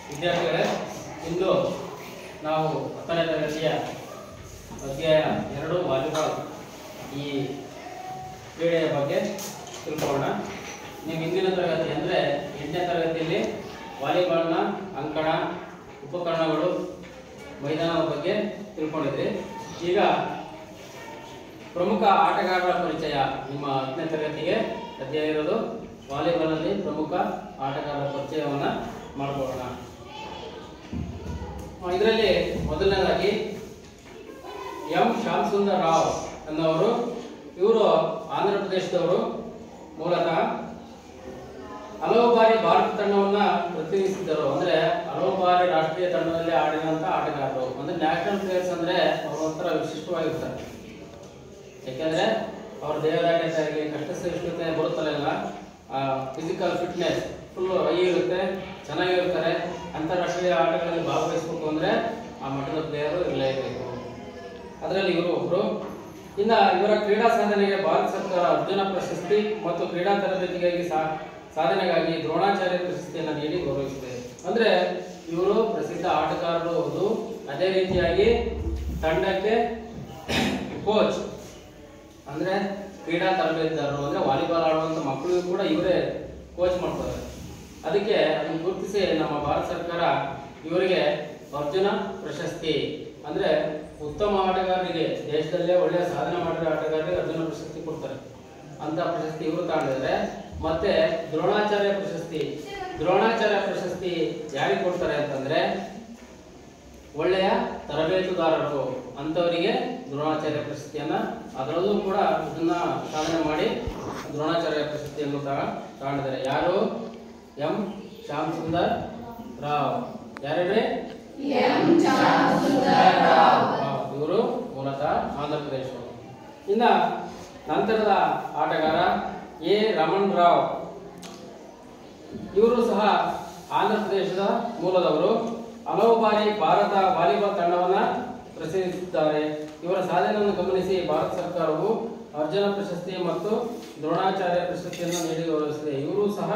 ವಿದ್ಯಾರ್ಥಿಗಳೇ, ಇಂದು ನಾವು 10ನೇ ತರಗತಿಯ ಅಧ್ಯಾಯ 2 ವಾಲಿಬಾಲ್ ಈ ಕ್ರೀಡೆಯ ಬಗ್ಗೆ ತಿಳ್ಕೊಳ್ಳೋಣ. ನೀವು ಹಿಂದಿನ ತರಗತಿ ಅಂದರೆ 8ನೇ ತರಗತಿಯಲ್ಲಿ ವಾಲಿಬಾಲ್ನ ಅಂಕಣ, ಉಪಕರಣಗಳು, ಮೈದಾನದ ಬಗ್ಗೆ ತಿಳ್ಕೊಂಡಿದ್ರಿ. ಈಗ ಪ್ರಮುಖ ಆಟಗಾರರ ಪರಿಚಯ ನಿಮ್ಮ 10ನೇ ತರಗತಿಗೆ ಅಧ್ಯಾಯ ಇರೋದು ವಾಲಿಬಾಲ್ನಲ್ಲಿ ಪ್ರಮುಖ ಆಟಗಾರರ ಪರಿಚಯವನ್ನು ಮಾಡಿಕೊಳ್ಳೋಣ. ಇದರಲ್ಲಿ ಮೊದಲನೇದಾಗಿ ಎಂ ಶ್ಯಾಮಸುಂದರ್ ರಾವ್ ಅನ್ನೋರು. ಇವರು ಆಂಧ್ರ ಪ್ರದೇಶದವರು. ಮೂಲತಃ ಹಲವು ಬಾರಿ ಭಾರತ ತಂಡವನ್ನು ಪ್ರತಿನಿಧಿಸಿದ್ದರು. ಅಂದರೆ ಹಲವು ಬಾರಿ ರಾಷ್ಟ್ರೀಯ ತಂಡದಲ್ಲಿ ಆಡಿದಂಥ ಆಟಗಾರರು. ಅಂದರೆ ನ್ಯಾಷನಲ್ ಪ್ಲೇಯರ್ಸ್ ಅಂದರೆ ಅವರು ಒಂಥರ ವಿಶಿಷ್ಟವಾಗಿರ್ತಾರೆ. ಯಾಕೆಂದರೆ ಅವ್ರ ದೇಹದಾಢ್ಯತೆಯಾಗಿ ಕಷ್ಟ ಸಹಿಷ್ಣುತೆ ಬರುತ್ತಲ್ಲ, ಫಿಸಿಕಲ್ ಫಿಟ್ನೆಸ್ ಫುಲ್ಲು ಹೈ ಇರುತ್ತೆ, ಚೆನ್ನಾಗಿರ್ತಾರೆ. ಅಂತಾರಾಷ್ಟ್ರೀಯ ಆಟಗಳಲ್ಲಿ ಭಾಗವಹಿಸಬೇಕು ಅಂದರೆ ಆ ಮಟ್ಟದ ಪ್ಲೇಯರು ಇರಲೇಬೇಕು. ಅದರಲ್ಲಿ ಇವರು ಒಬ್ಬರು. ಇನ್ನು ಇವರ ಕ್ರೀಡಾ ಸಾಧನೆಗೆ ಭಾರತ ಸರ್ಕಾರ ಅರ್ಜುನ ಪ್ರಶಸ್ತಿ ಮತ್ತು ಕ್ರೀಡಾ ತರಬೇತಿಗಾಗಿ ಸಾಧನೆಗಾಗಿ ದ್ರೋಣಾಚಾರ್ಯ ಪ್ರಶಸ್ತಿಯನ್ನು ನೀಡಿ ಗೌರವಿಸಿದೆ. ಅಂದರೆ ಇವರು ಪ್ರಸಿದ್ಧ ಆಟಗಾರರು ಹೌದು. ಅದೇ ರೀತಿಯಾಗಿ ತಂಡಕ್ಕೆ ಕೋಚ್ ಅಂದರೆ ಕ್ರೀಡಾ ತರಬೇತಿದಾರರು. ಅಂದರೆ ವಾಲಿಬಾಲ್ ಆಡುವಂಥ ಮಕ್ಕಳಿಗೂ ಕೂಡ ಇವರೇ ಕೋಚ್ ಮಾಡ್ತಾರೆ. ಅದಕ್ಕೆ ಅದನ್ನು ಗುರುತಿಸಿ ನಮ್ಮ ಭಾರತ ಸರ್ಕಾರ ಇವರಿಗೆ ಅರ್ಜುನ ಪ್ರಶಸ್ತಿ ಅಂದರೆ ಉತ್ತಮ ಆಟಗಾರರಿಗೆ, ದೇಶದಲ್ಲೇ ಒಳ್ಳೆಯ ಸಾಧನೆ ಮಾಡಿರೋ ಆಟಗಾರರಿಗೆ ಅರ್ಜುನ ಪ್ರಶಸ್ತಿ ಕೊಡ್ತಾರೆ. ಅಂತ ಪ್ರಶಸ್ತಿ ಇವರು ತಗೊಂಡಿದ್ದಾರೆ. ಮತ್ತೆ ದ್ರೋಣಾಚಾರ್ಯ ಪ್ರಶಸ್ತಿ ಯಾರಿಗೆ ಕೊಡ್ತಾರೆ ಅಂತಂದ್ರೆ ಒಳ್ಳೆಯ ತರಬೇತುದಾರರು ಅಂಥವರಿಗೆ ದ್ರೋಣಾಚಾರ್ಯ ಪ್ರಶಸ್ತಿಯನ್ನ, ಅದರಲ್ಲೂ ಕೂಡ ಇದನ್ನ ಸಾಧನೆ ಮಾಡಿ ದ್ರೋಣಾಚಾರ್ಯ ಪ್ರಶಸ್ತಿಯನ್ನು ತಗೊಂಡಿದ್ದಾರೆ. ಯಾರು? ಎಂ ಶ್ಯಾಮಸುಂದರ್ ರಾವ್. ಯಾರೇ? ಇವರು ಮೂಲತಃ ಆಂಧ್ರ ಪ್ರದೇಶ. ಇನ್ನ ನಂತರದ ಆಟಗಾರ ಎ ರಮಣ್ ರಾವ್. ಇವರು ಸಹ ಆಂಧ್ರ ಪ್ರದೇಶದ ಮೂಲದವರು. ಹಲವು ಬಾರಿ ಭಾರತ ವಾಲಿಬಾಲ್ ತಂಡವನ್ನು ಪ್ರತಿನಿಧಿಸಿದ್ದಾರೆ. ಇವರ ಸಾಧನೆಯನ್ನು ಗಮನಿಸಿ ಭಾರತ ಸರ್ಕಾರವು ಅರ್ಜುನ ಪ್ರಶಸ್ತಿ ಮತ್ತು ದ್ರೋಣಾಚಾರ್ಯ ಪ್ರಶಸ್ತಿಯನ್ನು ನೀಡಿ ಗೌರವಿಸಿದೆ. ಇವರು ಸಹ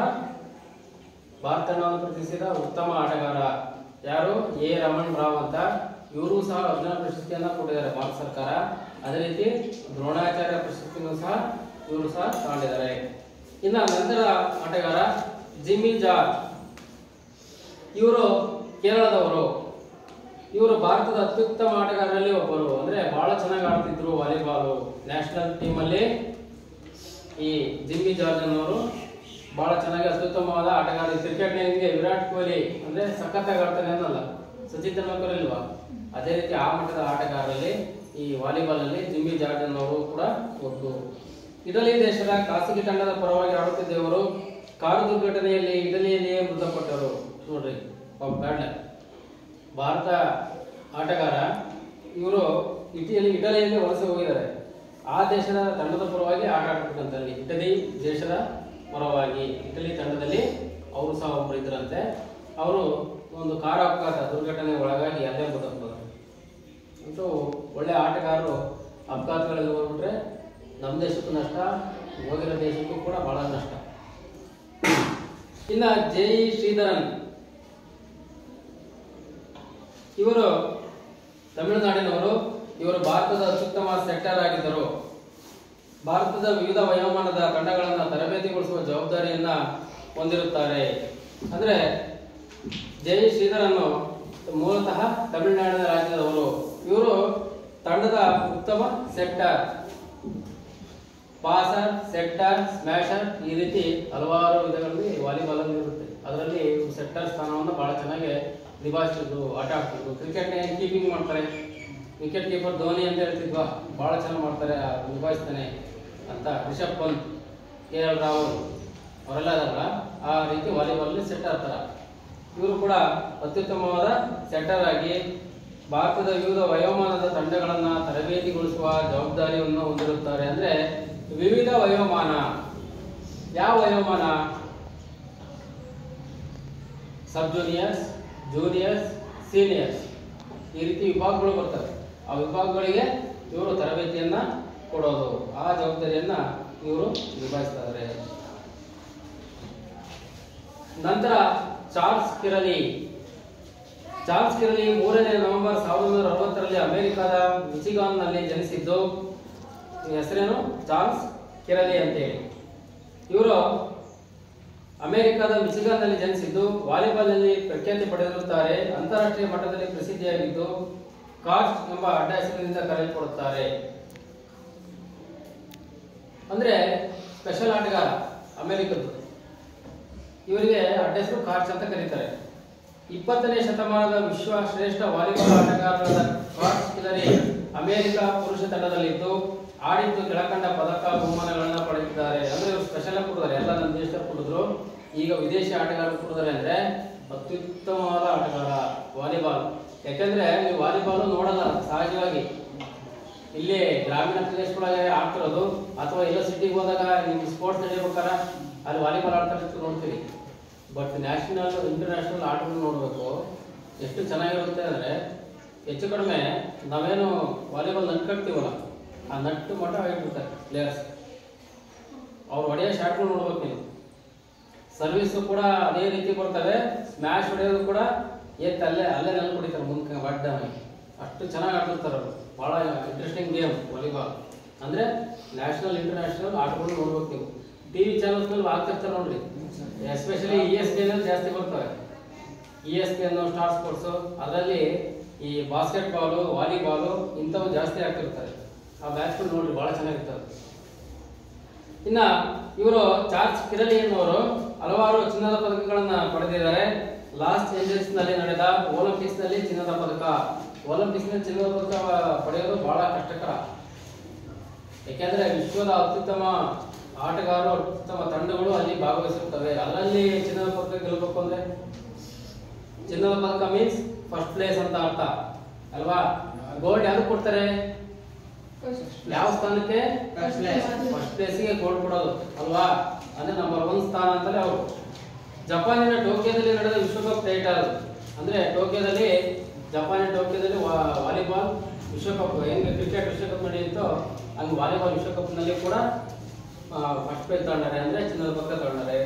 ಭಾರತ ತಂಡವನ್ನು ಪ್ರತಿನಿಧಿಸಿದ ಉತ್ತಮ ಆಟಗಾರ. ಯಾರು? ಎ ರಮಣ್ ರಾವ್ ಅಂತ. ಇವರು ಸಹ ಅರ್ಜುನ ಪ್ರಶಸ್ತಿಯನ್ನು ಕೊಟ್ಟಿದ್ದಾರೆ ಭಾರತ ಸರ್ಕಾರ. ಅದೇ ರೀತಿ ದ್ರೋಣಾಚಾರ್ಯ ಪ್ರಶಸ್ತಿಯನ್ನು ಸಹ ಇವರು ಸಹ ತಗೊಂಡಿದ್ದಾರೆ. ಇನ್ನು ನಂತರ ಆಟಗಾರ ಜಿಮ್ಮಿ ಜಾರ್ಜ್. ಇವರು ಕೇರಳದವರು. ಇವರು ಭಾರತದ ಅತ್ಯುತ್ತಮ ಆಟಗಾರರಲ್ಲಿ ಒಬ್ಬರು. ಅಂದರೆ ಬಹಳ ಚೆನ್ನಾಗಿ ಆಡ್ತಿದ್ರು ವಾಲಿಬಾಲು. ನ್ಯಾಷನಲ್ ಟೀಮಲ್ಲಿ ಈ ಜಿಮ್ಮಿ ಜಾರ್ಜ್ ಅನ್ನೋರು ಬಹಳ ಚೆನ್ನಾಗಿ ಅತ್ಯುತ್ತಮವಾದ ಆಟಗಾರ. ಕ್ರಿಕೆಟ್ ನಿಮಗೆ ವಿರಾಟ್ ಕೊಹ್ಲಿ ಅಂದರೆ ಸಖತ್ತಾಗಿ ಆಡ್ತಾನೆ ಅನ್ನಲ್ಲ, ಸಚಿನ್ ತೆಂಡೂಲ್ಕರ್ ಇಲ್ವಾ, ಅದೇ ರೀತಿ ಆ ಮಟ್ಟದ ಆಟಗಾರರಲ್ಲಿ ಈ ವಾಲಿಬಾಲ್ನಲ್ಲಿ ಜಿಮ್ಮಿ ಜಾರ್ಜ್ ಅನ್ನೋರು ಕೂಡ ಒಟ್ಟು. ಇಟಲಿ ದೇಶದ ಖಾಸಗಿ ತಂಡದ ಪರವಾಗಿ ಆಡುತ್ತಿದ್ದ ಇವರು ಕಾರು ದುರ್ಘಟನೆಯಲ್ಲಿ ಇಟಲಿಯಲ್ಲಿಯೇ ಮೃತಪಟ್ಟರು. ನೋಡ್ರಿ, ಭಾರತ ಆಟಗಾರ. ಇವರು ಇಟಲಿಯಲ್ಲಿ ವಲಸೆ ಹೋಗಿದ್ದಾರೆ. ಆ ದೇಶದ ತಂಡದ ಪರವಾಗಿ ಆಟ ಆಡ್ಬೇಕಂತಲ್ಲಿ ಇಟಲಿ ದೇಶದ ಪರವಾಗಿ ಇಟಲಿ ತಂಡದಲ್ಲಿ ಅವರು ಸಹ ಒಬ್ಬರು ಇದ್ದರಂತೆ. ಅವರು ಒಂದು ಕಾರು ಅಪಘಾತ ದುರ್ಘಟನೆ ಒಳಗಾಗಿ ಅಲ್ಲೇ ಮೃತಪಟ್ಟರು. ಅಂತೂ ಒಳ್ಳೆ ಆಟಗಾರರು ಅಪಘಾತಗಳಲ್ಲಿ ಹೋಗ್ಬಿಟ್ರೆ ನಮ್ಮ ದೇಶಕ್ಕೂ ನಷ್ಟ, ಹೋಗಿರೋ ದೇಶಕ್ಕೂ ಕೂಡ ಬಹಳ ನಷ್ಟ. ಇನ್ನು ಜೆ ಇ ಶ್ರೀಧರನ್. ಇವರು ತಮಿಳುನಾಡಿನವರು. ಇವರು ಭಾರತದ ಅತ್ಯುತ್ತಮ ಸೆಟ್ಟರ್ ಆಗಿದ್ದರು. ಭಾರತದ ವಿವಿಧ ವಯೋಮಾನದ ತಂಡಗಳನ್ನು ತರಬೇತಿಗೊಳಿಸುವ ಜವಾಬ್ದಾರಿಯನ್ನ ಹೊಂದಿರುತ್ತಾರೆ. ಅಂದರೆ ಜೆ ಇ ಶ್ರೀಧರನ್ ಮೂಲತಃ ತಮಿಳುನಾಡಿನ ರಾಜ್ಯದವರು. ಇವರು ತಂಡದ ಉತ್ತಮ ಸೆಟ್ಟರ್, ಪಾಸರ್, ಸೆಟ್ಟರ್, ಸ್ಮ್ಯಾಶರ್, ಈ ರೀತಿ ಹಲವಾರು ವಿಧಗಳಲ್ಲಿ ವಾಲಿಬಾಲ್ ಅಲ್ಲಿ ಇರುತ್ತೆ. ಅದರಲ್ಲಿ ಸೆಟ್ಟರ್ ಸ್ಥಾನವನ್ನು ಬಹಳ ಚೆನ್ನಾಗಿ ನಿಭಾಯಿಸ್ತಿದ್ರು, ಆಟ ಆಡ್ತಿದ್ರು. ಕ್ರಿಕೆಟ್ನ ಕೀಪಿಂಗ್ ಮಾಡ್ತಾರೆ, ವಿಕೆಟ್ ಕೀಪರ್ ಧೋನಿ ಅಂತ ಹೇಳ್ತಿದ್ವಾ, ಬಹಳ ಚೆನ್ನಾಗಿ ಮಾಡ್ತಾರೆ, ನಿಭಾಯಿಸ್ತಾನೆ ಅಂತ. ರಿಷಬ್ ಪಂತ್, ಕೆ ಎಲ್ ರಾಹುಲ್ ಅವರೆಲ್ಲ ಇದಾರಲ್ಲ, ಆ ರೀತಿ ವಾಲಿಬಾಲ್ ಸೆಟ್ಟರ್ ಥರ ಇವರು ಕೂಡ ಅತ್ಯುತ್ತಮವಾದ ಸೆಟ್ಟರ್ ಆಗಿ ಭಾರತದ ವಿವಿಧ ವಯೋಮಾನದ ತಂಡಗಳನ್ನು ತರಬೇತಿಗೊಳಿಸುವ ಜವಾಬ್ದಾರಿಯನ್ನು ಹೊಂದಿರುತ್ತಾರೆ. ಅಂದರೆ ವಿವಿಧ ವಯೋಮಾನ. ಯಾವ ವಯೋಮಾನ? ಸಬ್ ಜೂನಿಯರ್ಸ್, ಜೂನಿಯರ್ಸ್, ಸೀನಿಯರ್ಸ್, ಈ ರೀತಿ ವಿಭಾಗಗಳು ಬರ್ತವೆ. ಆ ವಿಭಾಗಗಳಿಗೆ ಇವರು ತರಬೇತಿಯನ್ನ ಕೊಡೋದು, ಆ ಜವಾಬ್ದಾರಿಯನ್ನ ಇವರು ನಿಭಾಯಿಸ್ತಾರೆ. ನಂತರ ಚಾರ್ಲ್ಸ್ ಕಿರಲಿ ಚಾರ್ಲ್ಸ್ ಕಿರಲಿ 3ನೇ ನವೆಂಬರ್ 1960ರಲ್ಲಿ ಅಮೆರಿಕದ ಮಿಚಿಗಾನ್ನಲ್ಲಿ ಜನಿಸಿದ್ದು. ಹೆಸರೇನು? ಚಾರ್ಲ್ಸ್ ಕಿರಲಿ ಅಂತೇಳಿ. ಇವರು ಅಮೆರಿಕದ ಮಿಚಿಗಾನ್ನಲ್ಲಿ ಜನಿಸಿದ್ದು ವಾಲಿಬಾಲ್ನಲ್ಲಿ ಪ್ರಖ್ಯಾತಿ ಪಡೆದಿರುತ್ತಾರೆ. ಅಂತಾರಾಷ್ಟ್ರೀಯ ಮಟ್ಟದಲ್ಲಿ ಪ್ರಸಿದ್ಧಿಯಾಗಿದ್ದು ಕಾರ್ಚ್ ಎಂಬ ಅಡ್ಡ ಹೆಸರಿನಿಂದ ಕರೆಯಲ್ಪಡುತ್ತಾರೆ. ಅಂದ್ರೆ ಸ್ಪೆಷಲ್ ಆಟಗಾರ ಅಮೆರಿಕದ್ದು. ಇವರಿಗೆ ಅಡ್ಡ ಹೆಸರು ಕಾರ್ಚ್ ಅಂತ ಕರೀತಾರೆ. 20ನೇ ಶತಮಾನದ ವಿಶ್ವ ಶ್ರೇಷ್ಠ ವಾಲಿಬಾಲ್ ಆಟಗಾರರಾದ ಕಾರ್ಚ್ ಕಿರಲಿ ಅಮೆರಿಕ ಪುರುಷ ತಂಡದಲ್ಲಿದ್ದು ಆಡಿದ್ದು ಕೆಳಕಂಡ ಪದಕ ಬಹುಮಾನಗಳನ್ನ ಪಡೆದಿದ್ದಾರೆ. ಅಂದ್ರೆ ಇವರು ಸ್ಪೆಷಲ್ ಆಗಿ ಕೊಡ್ತಾರೆ. ಎಲ್ಲ ನಮ್ಮ ದೇಶದಲ್ಲಿ ಕೊಡಿದ್ರು, ಈಗ ವಿದೇಶಿ ಆಟಗಾರರು ಕೊಡಿದ್ದಾರೆ. ಅಂದ್ರೆ ಅತ್ಯುತ್ತಮವಾದ ಆಟಗಾರ ವಾಲಿಬಾಲ್. ಯಾಕಂದ್ರೆ ನೀವು ವಾಲಿಬಾಲ್ ನೋಡಲ್ಲ ಸಹಜವಾಗಿ, ಇಲ್ಲಿ ಗ್ರಾಮೀಣ ಪ್ರದೇಶಗಳಾಗೆ ಆಡ್ತಿರೋದು ಅಥವಾ ಎಲ್ಲೋ ಸಿಟಿಗೆ ಹೋದಾಗ ನಿಮ್ಗೆ ಸ್ಪೋರ್ಟ್ಸ್ ನಡೆಯಬೇಕಾರ ಅಲ್ಲಿ ವಾಲಿಬಾಲ್ ಆಡ್ತಾ ನೋಡ್ತೀವಿ. ಬಟ್ ನ್ಯಾಷನಲ್ ಇಂಟರ್ನ್ಯಾಷನಲ್ ಆಟಗಳು ನೋಡಬೇಕು, ಎಷ್ಟು ಚೆನ್ನಾಗಿರುತ್ತೆ ಅಂದರೆ ಹೆಚ್ಚು ಕಡಿಮೆ ನಾವೇನು ವಾಲಿಬಾಲ್ ನಟ್ ಕಟ್ತೀವಲ್ಲ, ಆ ನಟ್ಟು ಮಟ್ಟ ಆಗಿಬಿಡ್ತಾರೆ ಪ್ಲೇಯರ್ಸ್. ಅವ್ರು ಹೊಡೆಯೋ ಶಾಟ್ಗಳು ನೋಡ್ಬೇಕು ನೀವು. ಸರ್ವಿಸು ಕೂಡ ಅದೇ ರೀತಿ ಬರ್ತವೆ, ಸ್ಮ್ಯಾಶ್ ಹೊಡೆಯೋದು ಕೂಡ ಅಲ್ಲೇ ನೆನಪು ಹೊಡಿತಾರೆ ಮುಂದೆ ಬಡ್ಡ. ಅಷ್ಟು ಚೆನ್ನಾಗಿ ಆಡ್ತಿರ್ತಾರೆ ಅವರು. ಭಾಳ ಇಂಟ್ರೆಸ್ಟಿಂಗ್ ಗೇಮ್ ವಾಲಿಬಾಲ್. ಅಂದರೆ ನ್ಯಾಷನಲ್ ಇಂಟರ್ನ್ಯಾಷನಲ್ ಆಟಗಳು ನೋಡ್ಬೇಕು ನೀವು. ಟಿ ವಿ ಚಾನಲ್ಸ್ನಲ್ಲಿ ಆಗ್ತಿರ್ತಾರೆ ನೋಡ್ರಿ. ಎಸ್ಪೆಷಲಿ ESPN ಜಾಸ್ತಿ ಬರ್ತವೆ. ESPN, ಸ್ಟಾರ್ ಸ್ಪೋರ್ಟ್ಸು, ಅದರಲ್ಲಿ ಈ ಬಾಸ್ಕೆಟ್ಬಾಲು, ವಾಲಿಬಾಲು ಇಂಥವು ಜಾಸ್ತಿ ಆಗ್ತಿರ್ತಾರೆ. ಆ ಮ್ಯಾಚ್ಗಳು ನೋಡ್ರಿ, ಭಾಳ ಚೆನ್ನಾಗಿರ್ತವೆ. ಇನ್ನ ಇವರು ಚಾರ್ಲ್ಸ್ ಕಿರಲಿ ಎನ್ನುವರು ಹಲವಾರು ಚಿನ್ನದ ಪದಕಗಳನ್ನು ಪಡೆದಿದ್ದಾರೆ. ಲಾಸ್ ಏಂಜಲ್ಸ್ ನಲ್ಲಿ ನಡೆದ ಒಲಿಂಪಿಕ್ಸ್ ನಲ್ಲಿ ಚಿನ್ನದ ಪದಕ. ಒಲಿಂಪಿಕ್ಸ್ ನಲ್ಲಿ ಚಿನ್ನದ ಪದಕ ಪಡೆಯೋದು ಬಹಳ ಕಷ್ಟಕರ. ಯಾಕೆಂದ್ರೆ ವಿಶ್ವದ ಅತ್ಯುತ್ತಮ ಆಟಗಾರರು, ಅತ್ಯುತ್ತಮ ತಂಡಗಳು ಅಲ್ಲಿ ಭಾಗವಹಿಸುತ್ತವೆ. ಅಲ್ಲಲ್ಲಿ ಚಿನ್ನದ ಪದಕ ಗೆಲ್ಲಬೇಕು ಅಂದ್ರೆ, ಚಿನ್ನದ ಪದಕ ಮೀನ್ಸ್ ಫಸ್ಟ್ ಪ್ಲೇಸ್ ಅಂತ ಅರ್ಥ ಅಲ್ವಾ? ಗೋಲ್ಡ್ ಯಾವ್ದು ಕೊಡ್ತಾರೆ? ಯಾವ ಸ್ಥಾನಕ್ಕೆ? ಫಸ್ಟ್ ಪ್ಲೇಸ್ಗೆ ಗೋಲ್ಡ್ ಕೊಡೋದು ಅಲ್ವಾ? ಅಂದ್ರೆ ನಂಬರ್ 1 ಸ್ಥಾನ ಅಂತಲೇ ಅವರು. ಜಪಾನಿನ ಟೋಕಿಯೋದಲ್ಲಿ ನಡೆದ ವಿಶ್ವಕಪ್ ಟೈಟಲ್. ಅಂದ್ರೆ ಟೋಕಿಯೋದಲ್ಲಿ, ಜಪಾನಿನ ಟೋಕಿಯೋದಲ್ಲಿ ವಾಲಿಬಾಲ್ ವಿಶ್ವಕಪ್, ಹೆಂಗೆ ಕ್ರಿಕೆಟ್ ವಿಶ್ವಕಪ್ ನಡೆಯುತ್ತೋ ಹಂಗೆ ವಾಲಿಬಾಲ್ ವಿಶ್ವಕಪ್ನಲ್ಲಿ ಕೂಡ ಫಸ್ಟ್ ಪ್ರೈಸ್ ತಗೊಂಡಾರೆ, ಅಂದ್ರೆ ಚಿನ್ನದ ಪದಕ ತಗೊಂಡಾರೆ.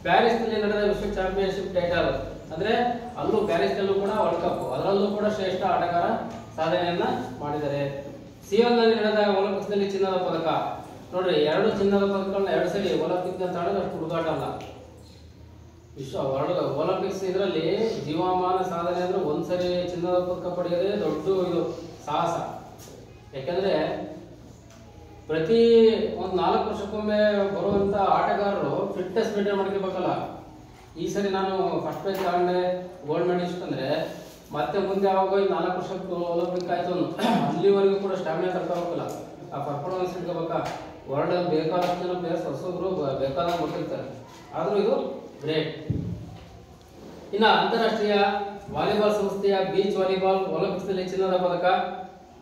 ಪ್ಯಾರಿಸ್ನಲ್ಲಿ ನಡೆದ ವಿಶ್ವ ಚಾಂಪಿಯನ್ಶಿಪ್ ಟೈಟಲ್. ಅಂದ್ರೆ ಅಲ್ಲೂ ಪ್ಯಾರಿಸ್ನಲ್ಲೂ ಕೂಡ ವರ್ಲ್ಡ್ ಕಪ್, ಅದರಲ್ಲೂ ಕೂಡ ಶ್ರೇಷ್ಠ ಆಟಗಾರ ಸಾಧನೆಯನ್ನ ಮಾಡಿದ್ದಾರೆ. ಸಿಯೋಲ್ನಲ್ಲಿ ನಡೆದ ಒಲಿಂಪಿಕ್ಸ್ ನಲ್ಲಿ ಚಿನ್ನದ ಪದಕ. ನೋಡ್ರಿ, 2 ಚಿನ್ನದ ಪದಕಗಳನ್ನ 2 ಸರಿ ಒಲಿಂಪಿಕ್ಸ್ ತಗೊಳ್ಳೋದು ಅಷ್ಟು ಹುಡುಗಾಟ ಅಲ್ಲ. ಒಲಿಂಪಿಕ್ಸ್ ಇದರಲ್ಲಿ ಜೀವಮಾನ ಸಾಧನೆ ಅಂದ್ರೆ 1 ಸರಿ ಚಿನ್ನದ ಪದಕ ಪಡೆಯೋದೇ ದೊಡ್ಡ ಇದು ಸಾಹಸ. ಯಾಕಂದ್ರೆ ಪ್ರತಿ 4 ವರ್ಷಕ್ಕೊಮ್ಮೆ ಬರುವಂತ ಆಟಗಾರರು ಫಿಟ್ನೆಸ್ ಮೇಂಟೈನ್ ಮಾಡ್ಕೋಬೇಕಲ್ಲ. ಈ ಸರಿ ನಾನು ಫಸ್ಟ್ ಪ್ರೈಸ್ ತಗೊಂಡೆ, ಗೋಲ್ಡ್ ಮೆಡಲಿಸ್ಟ್ ಅಂದ್ರೆ ಮತ್ತೆ ಮುಂದೆ ಯಾವಾಗ 4 ವರ್ಷಕ್ಕೆ ಒಲಿಂಪಿಕ್ ಆಯ್ತು ಅಲ್ಲಿವರೆಗೂ ಕೂಡ ಸ್ಟಾಮಿನಾ ತರ್ಕೋಬೇಕಲ್ಲ, ಆ ಪರ್ಫಾರ್ಮೆನ್ಸ್ ಇಟ್ಕೋಬೇಕಾ. ವರ್ಲ್ಡ್ ಅಲ್ಲಿ ಬೇಕಾದಷ್ಟು ಜನ ಪ್ಲೇಯರ್ಸ್ ಹೊಸಬ್ರು ಬೇಕಾದಾಗ ಬರ್ತಿರ್ತಾರೆ. ಆದ್ರೂ ಇದು ಗ್ರೇಟ್. ಇನ್ನು ಅಂತಾರಾಷ್ಟ್ರೀಯ ವಾಲಿಬಾಲ್ ಸಂಸ್ಥೆಯ ಬೀಚ್ ವಾಲಿಬಾಲ್ ಒಲಿಂಪಿಕ್ಸ್ ನಲ್ಲಿ ಚಿನ್ನದ ಪದಕ.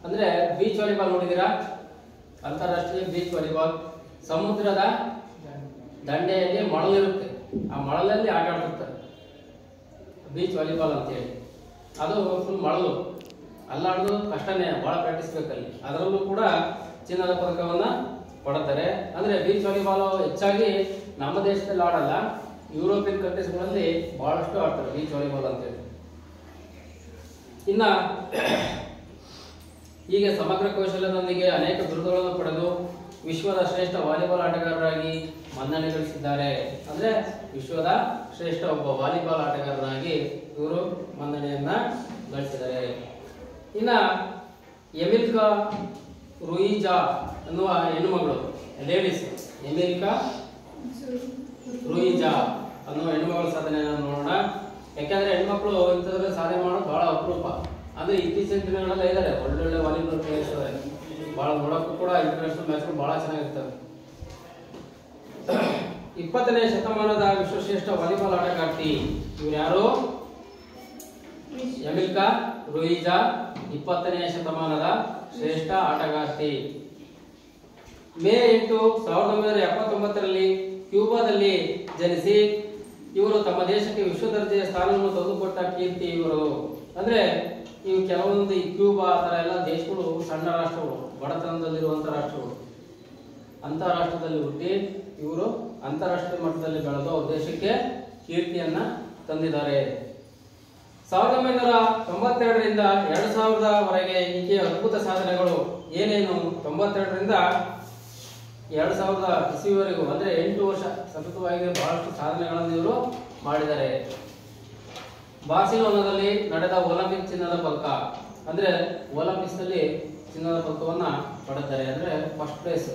ಅಂದ್ರೆ ಬೀಚ್ ವಾಲಿಬಾಲ್ ನೋಡಿದೀರಾ? ಅಂತಾರಾಷ್ಟ್ರೀಯ ಬೀಚ್ ವಾಲಿಬಾಲ್ ಸಮುದ್ರದ ದಂಡೆಯಲ್ಲಿ ಮರಳಿರುತ್ತೆ, ಆ ಮರಳಲ್ಲಿ ಆಟ ಆಡ್ತಿರ್ತಾರೆ. ಬೀಚ್ ವಾಲಿಬಾಲ್ ಅಂತೇಳಿ ಅದು ಫುಲ್ ಮರಳು, ಅಲ್ಲಾಡೋದು ಕಷ್ಟನೇ, ಬಹಳ ಪ್ರಾಕ್ಟೀಸ್ ಬೇಕಲ್ಲಿ. ಅದರಲ್ಲೂ ಕೂಡ ಚಿನ್ನದ ಪದಕವನ್ನ ಪಡುತ್ತಾರೆ. ಅಂದ್ರೆ ಬೀಚ್ ವಾಲಿಬಾಲ್ ಹೆಚ್ಚಾಗಿ ನಮ್ಮ ದೇಶದಲ್ಲಿ ಆಡಲ್ಲ, ಯುರೋಪಿಯನ್ ಕಂಟ್ರೀಸ್ಗಳಲ್ಲಿ ಬಹಳಷ್ಟು ಆಡ್ತಾರೆ ಬೀಚ್ ವಾಲಿಬಾಲ್ ಅಂತೇಳಿ. ಇನ್ನ ಹೀಗೆ ಸಮಗ್ರ ಕೌಶಲ್ಯದೊಂದಿಗೆ ಅನೇಕ ಬಿರುದುಗಳನ್ನು ಪಡೆದು ವಿಶ್ವದ ಶ್ರೇಷ್ಠ ವಾಲಿಬಾಲ್ ಆಟಗಾರರಾಗಿ ಮನ್ನಣೆ ಗಳಿಸಿದ್ದಾರೆ. ಅಂದ್ರೆ ವಿಶ್ವದ ಶ್ರೇಷ್ಠ ಒಬ್ಬ ವಾಲಿಬಾಲ್ ಆಟಗಾರರಾಗಿ ಇವರು ಮನ್ನಣೆಯನ್ನ ಗಳಿಸಿದ್ದಾರೆ. ಇನ್ನ ಎಮಿಲ್ಕಾ ರುಯಿಜಾ ಅನ್ನುವ ಹೆಣ್ಣುಮಗಳು, ಲೇಡೀಸ್, ಎಮಿಲ್ಕಾ ರುಯಿಜಾ ಅನ್ನುವ ಹೆಣ್ಣುಮಗಳ ಸಾಧನೆಯನ್ನು ನೋಡೋಣ. ಯಾಕಂದ್ರೆ ಹೆಣ್ಮಕ್ಳು ಇಂಥದ್ರಲ್ಲಿ ಸಾಧನೆ ಮಾಡೋದು ಬಹಳ ಅಪರೂಪ. ಅಂದ್ರೆ ಇತ್ತೀಚಿನ ದಿನಗಳೆಲ್ಲ ಇದ್ದಾರೆ ಒಳ್ಳೊಳ್ಳೆ ವಾಲಿಬಾಲ್ ಪ್ಲೇಯರ್ಸ್, ಬಹಳ ನೋಡಕ್ಕೂ ಕೂಡ ಇಂಟರ್ನ್ಯಾಷನಲ್ ಮ್ಯಾಚ್ಗಳು ಬಹಳ ಚೆನ್ನಾಗಿರ್ತವೆ. 20ನೇ ಶತಮಾನದ ವಿಶ್ವಶ್ರೇಷ್ಠ ವಾಲಿಬಾಲ್ ಆಟಗಾರ್ತಿ ಇವ್ರು ಯಾರು? ಎಮಿಲ್ಕಾ ರುಯಿಜಾ 20ನೇ ಶತಮಾನದ ಶ್ರೇಷ್ಠ ಆಟಗಾರ್ತಿ. ಮೇ 8, 1979ರಲ್ಲಿ ಕ್ಯೂಬಾದಲ್ಲಿ ಜನಿಸಿ ಇವರು ತಮ್ಮ ದೇಶಕ್ಕೆ ವಿಶ್ವ ದರ್ಜೆಯ ಸ್ಥಾನವನ್ನು ತಂದುಕೊಟ್ಟ ಕೀರ್ತಿ ಇವರು. ಅಂದ್ರೆ ಇವು ಕೆಲವೊಂದು ಕ್ಯೂಬಾ ಆ ಥರ ಎಲ್ಲ ದೇಶಗಳು ಸಣ್ಣ ರಾಷ್ಟ್ರಗಳು, ಬಡತನದಲ್ಲಿರುವಂಥ ರಾಷ್ಟ್ರಗಳು. ಅಂತಾರಾಷ್ಟ್ರದಲ್ಲಿ ಹುಟ್ಟಿ ಇವರು ಅಂತಾರಾಷ್ಟ್ರೀಯ ಮಟ್ಟದಲ್ಲಿ ಬೆಳೆದು ದೇಶಕ್ಕೆ ಕೀರ್ತಿಯನ್ನ ತಂದಿದ್ದಾರೆ. 1992ರಿಂದ 2000ವರೆಗೆ ಈಕೆಯ ಅದ್ಭುತ ಸಾಧನೆಗಳು ಏನೇನು? 92ರಿಂದ 2000 ಇಸ್ವಿವರೆಗೂ ಅಂದ್ರೆ 8 ವರ್ಷ ಸತತವಾಗಿ ಬಹಳಷ್ಟು ಸಾಧನೆಗಳನ್ನು ಇವರು ಮಾಡಿದ್ದಾರೆ. ಬಾರ್ಸಿಲೋನಾದಲ್ಲಿ ನಡೆದ ಒಲಿಂಪಿಕ್ ಚಿನ್ನದ ಪದಕ ಅಂದ್ರೆ ಒಲಿಂಪಿಕ್ಸ್ ನಲ್ಲಿ ಚಿನ್ನದ ಪದಕವನ್ನ ಪಡೆದಿದ್ದಾರೆ, ಅಂದ್ರೆ ಫಸ್ಟ್ ಪ್ಲೇಸ್.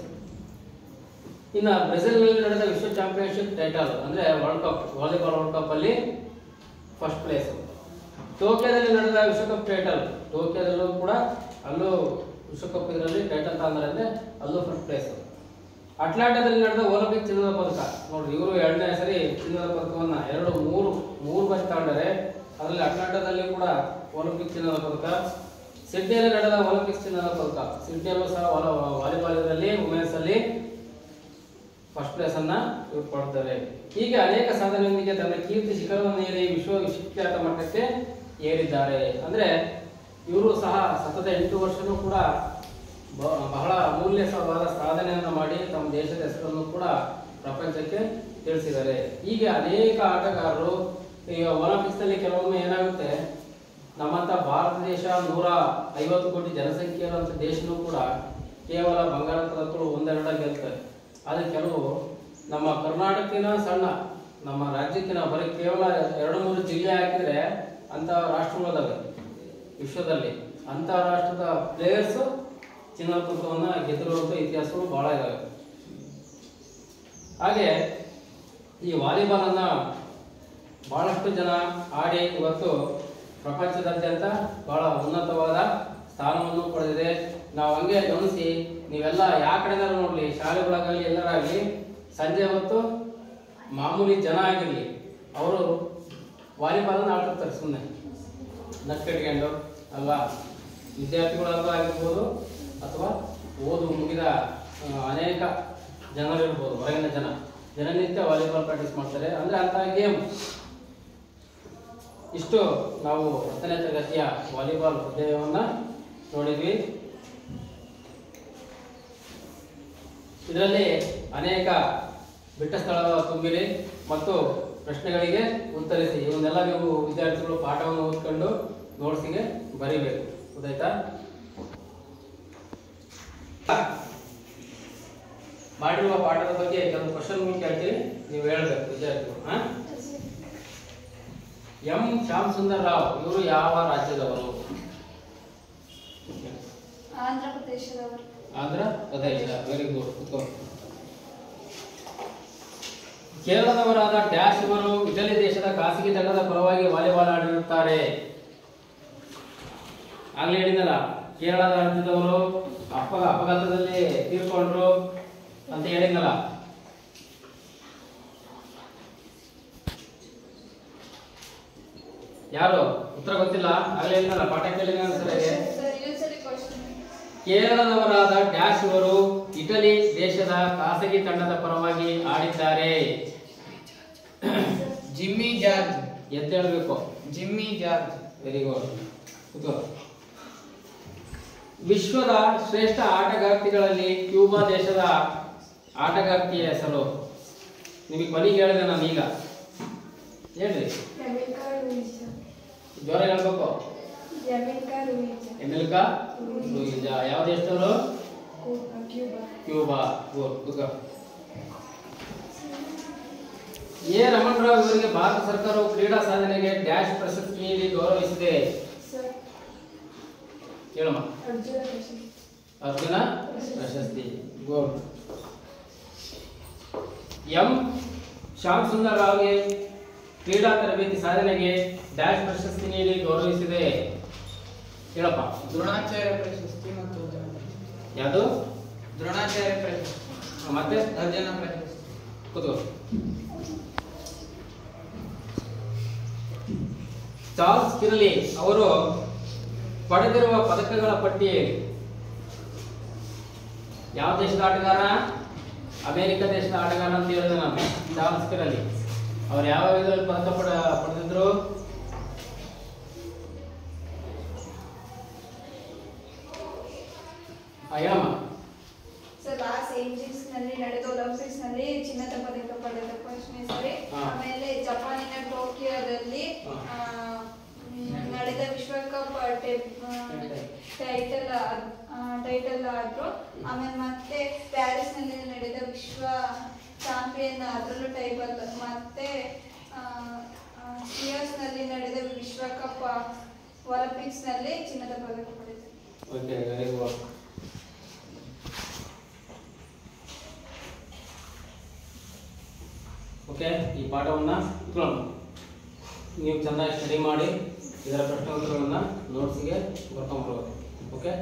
ಇನ್ನು ಬ್ರೆಜಿಲ್ ನಲ್ಲಿ ನಡೆದ ವಿಶ್ವ ಚಾಂಪಿಯನ್ಶಿಪ್ ಟೈಟಲ್ ಅಂದ್ರೆ world cup, volleyball world cup ಅಲ್ಲಿ ಫಸ್ಟ್ ಪ್ಲೇಸ್. ಟೋಕಿಯೋದಲ್ಲಿ ನಡೆದ ವಿಶ್ವಕಪ್ ಟೈಟಲ್, ಟೋಕಿಯೋದಲ್ಲೂ ಕೂಡ ಅಲ್ಲೂ ವಿಶ್ವಕಪ್ ಇದರಲ್ಲಿ ಟೈಟಲ್ ತಂದ್ರೆ ಅಲ್ಲೂ ಫಸ್ಟ್ ಪ್ಲೇಸ್. ಅಟ್ಲಾಂಟಾದಲ್ಲಿ ನಡೆದ ಒಲಿಂಪಿಕ್ ಚಿನ್ನದ ಪದಕ ನೋಡ್ರಿ, ಇವರು 2ನೇ ಸರಿ ಚಿನ್ನದ ಪದಕವನ್ನ ಮೂರು ಬಾರಿ ತಗೊಂಡರೆ. ಅದರಲ್ಲಿ ಅಟ್ಲಾಂಟಾದಲ್ಲಿ ಕೂಡ ಒಲಿಂಪಿಕ್ ಚಿನ್ನದ ಪದಕ. ಸಿಡ್ನಿಯಲ್ಲಿ ನಡೆದ ಒಲಿಂಪಿಕ್ ಚಿನ್ನದ ಪದಕ, ಸಿಡ್ನಿಯಲ್ಲೂ ಸಹ ವಾಲಿಬಾಲ್ ಇದರಲ್ಲಿ ವುಮೆನ್ಸ್ ಅಲ್ಲಿ ಫಸ್ಟ್ ಪ್ಲೇಸ್ ಅನ್ನ ಇವರು ಪಡೆದಿದ್ದಾರೆ. ಹೀಗೆ ಅನೇಕ ಸಾಧನೆಯೊಂದಿಗೆ ತನ್ನ ಕೀರ್ತಿ ಶಿಖರವನ್ನೇರಿ ವಿಶ್ವವಿಖ್ಯಾತ ಮಟ್ಟಕ್ಕೆ ಏರಿದ್ದಾರೆ. ಅಂದ್ರೆ ಇವರು ಸಹ ಸತತ 8 ವರ್ಷನೂ ಕೂಡ ಬಹಳ ಅಮೂಲ್ಯವಾದ ಸಾಧನೆಯನ್ನು ಮಾಡಿ ತಮ್ಮ ದೇಶದ ಹೆಸರನ್ನು ಕೂಡ ಪ್ರಪಂಚಕ್ಕೆ ತಿಳಿಸಿದ್ದಾರೆ. ಹೀಗೆ ಅನೇಕ ಆಟಗಾರರು ಈಗ ಒಲಿಂಪಿಕ್ಸ್ ನಲ್ಲಿ ಕೆಲವೊಮ್ಮೆ ಏನಾಗುತ್ತೆ, ನಮ್ಮಂತ ಭಾರತ ದೇಶ 150 ಕೋಟಿ ಜನಸಂಖ್ಯೆ ಇರುವಂತ ದೇಶನೂ ಕೂಡ ಕೇವಲ ಬಂಗಾರ ಪದಕಗಳು 1-2 ಗೆಲ್ತಾರೆ. ಆದ್ರೆ ಕೆಲವು ನಮ್ಮ ಕರ್ನಾಟಕಕ್ಕಿನ ಸಣ್ಣ, ನಮ್ಮ ರಾಜ್ಯಕ್ಕಿನ ಬರೀ ಕೇವಲ 2-3 ಜಿಲ್ಲೆ ಹಾಕಿದ್ರೆ ಅಂತ ರಾಷ್ಟ್ರಗಳದಾವೆ ವಿಶ್ವದಲ್ಲಿ. ಅಂತ ರಾಷ್ಟ್ರದ ಪ್ಲೇಯರ್ಸ್ ಚಿನ್ನದ ಪದಕವನ್ನ ಗೆದ್ದಿರುವಂತ ಇತಿಹಾಸಗಳು ಬಹಳ ಇದಾವೆ. ಹಾಗೆ ಈ ವಾಲಿಬಾಲ್ ಅನ್ನ ಬಹಳಷ್ಟು ಜನ ಆಡಿ ಇವತ್ತು ಪ್ರಪಂಚದಾದ್ಯಂತ ಬಹಳ ಉನ್ನತವಾದ ಸ್ಥಾನವನ್ನು ಪಡೆದಿದೆ. ನಾವು ಹಂಗೆ ಗಮನಿಸಿ, ನೀವೆಲ್ಲ ಯಾವ ಕಡೆನಾರು ನೋಡ್ಲಿ, ಶಾಲೆಗಳಾಗಲಿ ಎಲ್ಲರಾಗಲಿ, ಸಂಜೆ ಹೊತ್ತು ಮಾಮೂಲಿ ಜನ ಆಗಿರ್ಲಿ ಅವರು ವಾಲಿಬಾಲ್ ಅನ್ನು ಆಡ್ತಿರ್ತಾರೆ ಸುಮ್ಮನೆ ನಟ್ಕಟ್ಕೊಂಡು ಅಲ್ವಾ. ವಿದ್ಯಾರ್ಥಿಗಳಾದ್ರೂ ಆಗಿರ್ಬೋದು ಅಥವಾ ಓದು ಮುಗಿದ ಅನೇಕ ಜನರಿರ್ಬೋದು, ಹೊರಗಿನ ಜನನಿತ್ಯ ವಾಲಿಬಾಲ್ ಪ್ರಾಕ್ಟೀಸ್ ಮಾಡ್ತಾರೆ. ಅಂದ್ರೆ ಅಂತ ಗೇಮ್. ಇಷ್ಟು ನಾವು 10ನೇ ತರಗತಿಯ ವಾಲಿಬಾಲ್ ಅಧ್ಯಾಯವನ್ನ ನೋಡಿದ್ವಿ. ಇದರಲ್ಲಿ ಅನೇಕ ಬಿಟ್ಟ ಸ್ಥಳ ತುಂಬಿರಿ ಮತ್ತು ಪ್ರಶ್ನೆಗಳಿಗೆ ಉತ್ತರಿಸಿ. ಇವನ್ನೆಲ್ಲ ನೀವು ವಿದ್ಯಾರ್ಥಿಗಳು ಪಾಠವನ್ನು ಓದ್ಕೊಂಡು ನೋಟ್ಸಿಗೆ ಬರೀಬೇಕು. ಗೊತ್ತಾಯ್ತಾ? ಮಾಡಿರುವ ಪಾಠದ ಬಗ್ಗೆ ಕೆಲವು ಕ್ವಶನ್ ಕೇಳ್ತೀವಿ, ನೀವು ಹೇಳ್ಬೇಕು ವಿದ್ಯಾರ್ಥಿಗಳು. ಎಂ ಶ್ಯಾಮ್ ಸುಂದರ್ ರಾವ್ ಇವರು ಯಾವ ರಾಜ್ಯದವರು? ಆಂಧ್ರ ಪ್ರದೇಶದವರು. ಆಂಧ್ರ ಪ್ರದೇಶ. Very good. ಕೇರಳದವರಾದ ಡ್ಯಾಶ್ ಇವರು ಇಟಲಿ ದೇಶದ ಖಾಸಗಿ ತಂಡದ ಪರವಾಗಿ ವಾಲಿಬಾಲ್ ಆಡಿರುತ್ತಾರೆ. ಆಗ್ಲೇ ಹೇಳಿದಲ್ಲ, ಕೇರಳದ ರಾಜ್ಯದವರು ಅಪಘಾತದಲ್ಲಿ ತೀರ್ಕೊಂಡ್ರು ಅಂತ ಹೇಳಿದ್ನಲ್ಲ. ಯಾರು ಉತ್ತರ ಗೊತ್ತಿಲ್ಲ? ಆಗ್ಲೇ ಹೇಳಿದಲ್ಲ, ಪಾಠ ಕೇಳಿದ ಕೇರಳದವರಾದ ಡ್ಯಾಶ್ ಇವರು ಇಟಲಿ ದೇಶದ ಖಾಸಗಿ ತಂಡದ ಪರವಾಗಿ ಆಡಿದ್ದಾರೆ. ಜಿಮ್ಮಿ ಜಾರ್ಜ್. ಎದ್ದು ಹೇಳ್ಬೇಕು. ಜಿಮ್ಮಿ ಜಾರ್ಜ್. Very good. ವಿಶ್ವದ ಶ್ರೇಷ್ಠ ಆಟಗಾರ್ತಿಗಳಲ್ಲಿ ಕ್ಯೂಬಾ ದೇಶದ ಆಟಗಾರ್ತಿಯ ಹೆಸರು ನಿಮಗೆ ಕೊನೆಗೆ ಹೇಳಿದೆ ನಾನು. ಈಗ ಹೇಳ್ರಿ, ಜ್ವರ ಹೇಳ್ಬೇಕು. ಎಮಿಲ್ಕಾ ಲೂಯಿಜಾ. ಯಾವ ದೇಶದವರು? ಕ್ಯೂಬಾ. ಎ ರಮಣ್ ರಾವ್ ಇವರಿಗೆ ಭಾರತ ಸರ್ಕಾರವು ಕ್ರೀಡಾ ಸಾಧನೆಗೆ ಡ್ಯಾಶ್ ಪ್ರಶಸ್ತಿ ನೀಡಿ ಗೌರವಿಸಿದೆ. ಹೇಳಮ್ಮ. ಅರ್ಜುನ ಪ್ರಶಸ್ತಿ. ಗುಡ್. ಎಂ ಶ್ಯಾಮ್ ಸುಂದರ್ ರಾವ್ಗೆ ಕ್ರೀಡಾ ತರಬೇತಿ ಸಾಧನೆಗೆ ಡ್ಯಾಶ್ ಪ್ರಶಸ್ತಿ ನೀಡಿ ಗೌರವಿಸಿದೆ. ಹೇಳಪ್ಪ. ದ್ರೋಣಾಚಾರ್ಯ ಪ್ರಶಸ್ತಿ ಮತ್ತು ಯಾವುದು? ದ್ರೋಣಾಚಾರ್ಯ ಪ್ರಶಸ್ತಿ ಮತ್ತೆ ಅರ್ಜುನ ಪ್ರಶಸ್ತಿ. ಕೂತ್ಕೋ. ಚಾರ್ಲ್ಸ್ ಕಿರ್ಲಿ ಅವರು ಪಡೆದಿರುವ ಪದಕಗಳ ಪಟ್ಟಿಯಲ್ಲಿ ಯಾವ ದೇಶದ ಆಟಗಾರ? ಅಮೆರಿಕ ದೇಶದ ಆಟಗಾರ ಅಂತ ಹೇಳಿದೆ ನಾನು. ಚಾರ್ಲ್ಸ್ ಕಿರ್ಲಿ ಅವ್ರು ಯಾವ ಇದರಲ್ಲಿ ಪದಕ ಪಡೆದಿದ್ರು? ಹೇಳಮ್ಮ. ಸರ್, ಲಾಸ್ ಏಂಜಲ್ಸ್ ನಲ್ಲಿ ನಡೆದ ಒಲಿಂಪಿಕ್ಸ್ ನಲ್ಲಿ ಚಿನ್ನದ ಪದಕ ಪಡೆದ ಪ್ರಶ್ನೆ ಸರಿ. ಆಮೇಲೆ ಜಪಾನಿನ ಟೋಕಿಯೋದಲ್ಲಿ ಟೈಟಲ್ ಆದ್ರು. ಆಮೇಲೆ ಮತ್ತೆ ಪ್ಯಾರಿಸ್ ನಲ್ಲಿ ನಡೆದ ವಿಶ್ವ ಚಾಂಪಿಯನ್ ಅದರಲ್ಲೂ ಟೈಟಲ್, ಮತ್ತೆ ಸಿಯೋಸ್ ನಲ್ಲಿ ನಡೆದ ವಿಶ್ವಕಪ್ ಒಲಿಂಪಿಕ್ಸ್ ನಲ್ಲಿ ಚಿನ್ನದ ಪದಕ ಪಡೆದರು. Okay, very good. ಓಕೆ, ಈ ಪಾಠವನ್ನು ನೀವು ಚೆನ್ನಾಗಿ ಸ್ಟಡಿ ಮಾಡಿ ಇದರ ಪ್ರಶ್ನೋತ್ತರಗಳನ್ನು ನೋಟ್ಸ್ಗೆ ಬರ್ಕೊಂಡ್ಬರ್ಬೇಕು. ಓಕೆ.